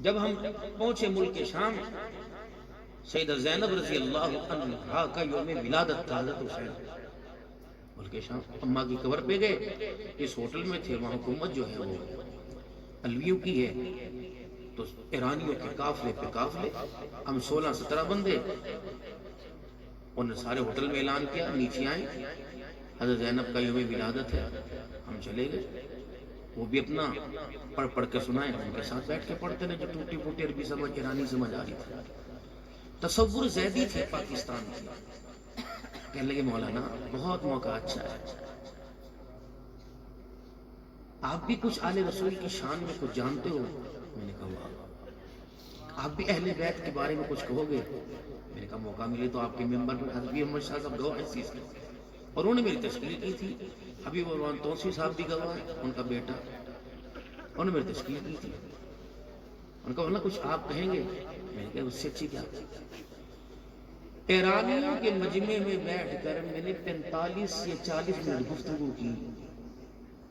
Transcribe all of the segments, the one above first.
جب ہم پہنچے ملک شام، سیدہ زینب رضی اللہ عنہا کا یوم ولادت تھا حضرت حسین، ملک شام اماں کی قبر پہ گئے، اس ہوٹل میں تھے، وہاں حکومت جو ہے وہ علویوں کی ہے، تو ایرانیوں کے قافلے پہ قافلے، ہم 16-17 بندے، انہوں نے سارے ہوٹل میں اعلان کیا، نیچے آئیں، حضرت زینب کا یوم ولادت ہے، ہم چلے گئے، وہ بھی اپنا پڑھ پڑھ کے سنائیں، ان کے ساتھ بیٹھ کے پڑھتے رہے، جو ٹوٹی پھوٹی عربی سمجھ ایرانی سمجھ آ رہی تھی، تصور زیدی تھے پاکستان کی، کہنے لگے مولانا بہت موقع اچھا ہے، آپ بھی کچھ آل رسول کی شان میں کچھ جانتے ہو؟ میں نے کہا آپ بھی اہل بیت کے بارے میں کچھ کہو گے؟ میں نے کہا موقع ملے تو آپ کے ممبر پر حضرت محمد شاہ صاحب گواہ اس چیز کی، اور انہوں نے میری تشکیل کی تھی، حبیب الرحمن توسی صاحب بھی گواہ ہیں، ان کا بیٹا، انہوں نے میری تشکیل کی تھی، ان کا کچھ آپ کہیں گے؟ میں نے کہا اس سے اچھی کیا، ایرانیوں کے مجمع میں بیٹھ کر میں نے 45 یا 40 منٹ گفتگو کی،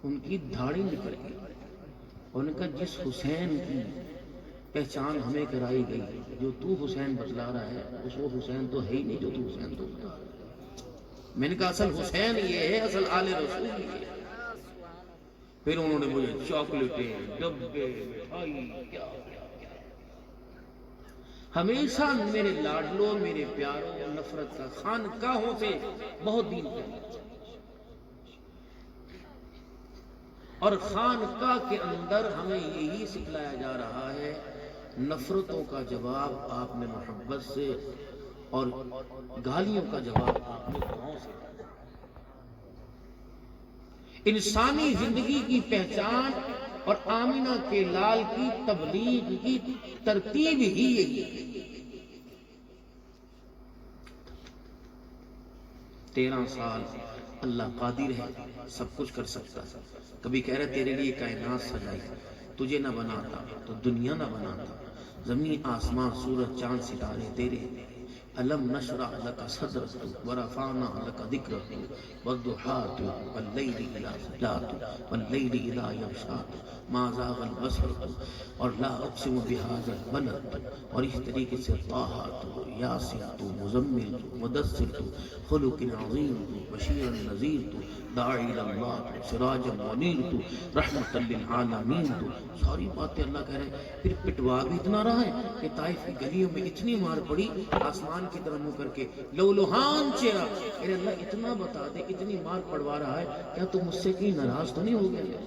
ان کی دھاڑی نکل گئی، ان کا جس حسین کی پہچان ہمیں کرائی گئی، جو تو حسین بتلا رہا ہے اس وہ حسین تو ہے ہی نہیں جو تو حسین تو بتا رہا ہے۔ میں نے کہا اصل حسین یہ ہے، اصل آل رسول یہ ہے۔ پھر انہوں نے مجھے چاکلیٹیں، ڈبے، مٹھائی، کیا ہمیشہ میرے لاڈلوں، میرے پیاروں، نفرت کا خانقاہوں سے بہت دین کرنا، اور خانقاہ کے اندر ہمیں یہی سکھلایا جا رہا ہے، نفرتوں کا جواب آپ نے محبت سے، اور گالیوں کا جواب آپ نے دعاؤں سے۔ انسانی زندگی کی پہچان اور آمینہ کے لال کی تبلیغ کی ترتیب ہی یہی ہے۔ 13 سال اللہ قادر ہے، سب کچھ کر سکتا ہے، کبھی کہہ رہے تیرے لیے کائنات سجائی، تجھے نہ بناتا تو دنیا نہ بناتا، زمین آسمان سورج چاند ستارے تیرے، الم نشرح لک صدرک ورفعنا لک ذکرک والضحی واللیل اذا سجیت واللیل اذا یغشی ما زاغ البصر، اور لا اقسم بہذا البلد، اور اس طریقے سے طٰہٰ تو، یاسین تو، مزمل تو، مدثر تو، خلق عظیم تو، بشیر نذیر تو، داعی اللہ تو، سراج منیر تو، رحمت للعالمین تو، ساری باتیں اللہ کہہ رہے ہیں۔ پھر پٹوا بھی اتنا رہا ہے کہ طائف کی گلیوں میں اتنی مار پڑی، آسمان کی طرف منہ کر کے لولوہان چہرہ، اے اللہ اتنا بتا دے، اتنی مار پڑوا رہا ہے، کیا تم مجھ سے کہیں ناراض تو نہیں ہو گیا؟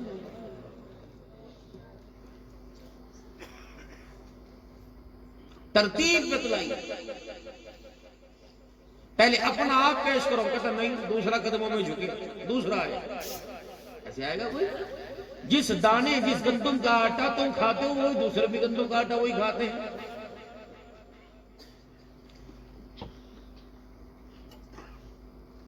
ترتیب بتلائی، پہلے اپنا آپ پیش کرو، کہتا نہیں دوسرا قدموں میں جھکے، دوسرا ہے، ایسے آئے گا کوئی؟ جس دانے جس گندم کا آٹا تم کھاتے ہو وہی دوسرے بھی گندم کا آٹا وہی کھاتے ہیں،